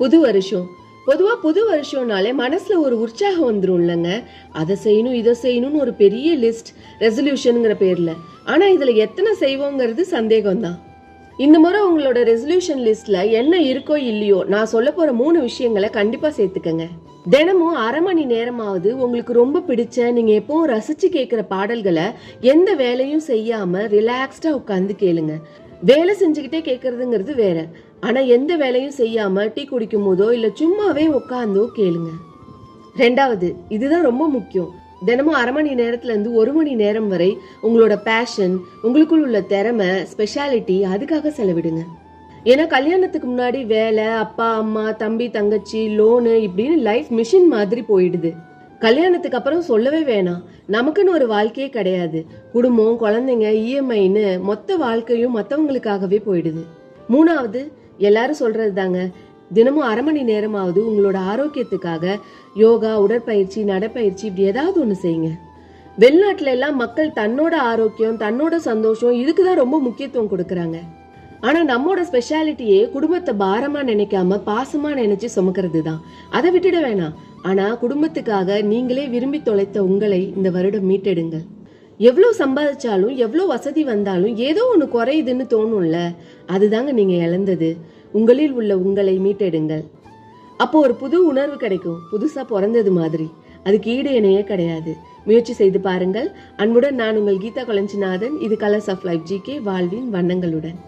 புது வருஷம். பொதுவாக புது வருஷம்னாலே மனசில் ஒரு உற்சாகம் வந்துடும் இல்லைங்க. அதை செய்யணும் இதை செய்யணும்னு ஒரு பெரிய லிஸ்ட், ரெசல்யூஷனுங்கிற பேரில். ஆனால் இதில் எத்தனை செய்வோங்கிறது சந்தேகம்தான். இந்த முறை உங்களோட ரெசல்யூஷன் லிஸ்ட்டில் என்ன இருக்கோ இல்லையோ, நான் சொல்ல போகிற 3 விஷயங்களை கண்டிப்பாக சேர்த்துக்கங்க. தினமும் அரை மணி நேரமாவது உங்களுக்கு ரொம்ப பிடிச்ச, நீங்கள் எப்பவும் ரசித்து கேட்குற பாடல்களை எந்த வேலையும் செய்யாமல் ரிலாக்ஸ்டாக உட்காந்து கேளுங்க. வேலை செஞ்சுக்கிட்டே கேட்கறதுங்கிறது வேற. ஆனா எந்த வேலையும் செய்யாம டீ குடிக்கும் போதோ இல்ல சும்மாவே உட்காந்தோ கேளுங்க. 2வது, இதுதான் ரொம்ப முக்கியம். தினமும் அரை மணி நேரத்துல இருந்து 1 மணி நேரம் வரை உங்களோட பேஷன், உங்களுக்குள் உள்ள திறமை, ஸ்பெஷாலிட்டி அதுக்காக செலவிடுங்க. ஏன்னா கல்யாணத்துக்கு முன்னாடி வேலை, அப்பா அம்மா, தம்பி தங்கச்சி, லோனு இப்படின்னு லைஃப் மிஷின் மாதிரி போயிடுது. கல்யாணத்துக்கு அப்புறம் சொல்லவே வேணாம், நமக்குன்னு ஒரு வாழ்க்கையே கிடையாது. குடும்பம், குழந்தைங்க, இஎம்ஐன்னு மொத்த வாழ்க்கையும் மற்றவங்களுக்காகவே போயிடுது. 3வது, எல்லாரும் சொல்றது தாங்க, தினமும் அரை மணி நேரமாவது உங்களோட ஆரோக்கியத்துக்காக யோகா, உடற்பயிற்சி, நடைப்பயிற்சி இப்படி ஏதாவது ஒன்று செய்யுங்க. வெளிநாட்டுல எல்லாம் மக்கள் தன்னோட ஆரோக்கியம், தன்னோட சந்தோஷம் இதுக்குதான் ரொம்ப முக்கியத்துவம் கொடுக்கறாங்க. ஆனா நம்மோட ஸ்பெஷாலிட்டியே குடும்பத்தை பாரமா நினைக்காம பாசமா நினைச்சு சுமக்கிறது தான். அதை விட்டுட வேணாம். ஆனா குடும்பத்துக்காக நீங்களே விரும்பி தொலைத்த உங்களை இந்த வருடம் மீட்டெடுங்க. எவ்வளோ சம்பாதிச்சாலும் எவ்வளோ வசதி வந்தாலும் ஏதோ ஒன்று குறையுதுன்னு தோணும்ல, அதுதாங்க நீங்க இழந்தது. உங்களில் உள்ள உங்களை மீட்டெடுங்கள். அப்போ ஒரு புது உணர்வு கிடைக்கும், புதுசா பிறந்தது மாதிரி. அதுக்கு ஈடு இணையே கிடையாது. முயற்சி செய்து பாருங்கள். அன்புடன் நான் உங்கள் கீதா கொளஞ்சிநாதன். இது கலர்ஸ் ஆஃப் லைஃப் ஜிகே, வாழ்வின் வண்ணங்களுடன்.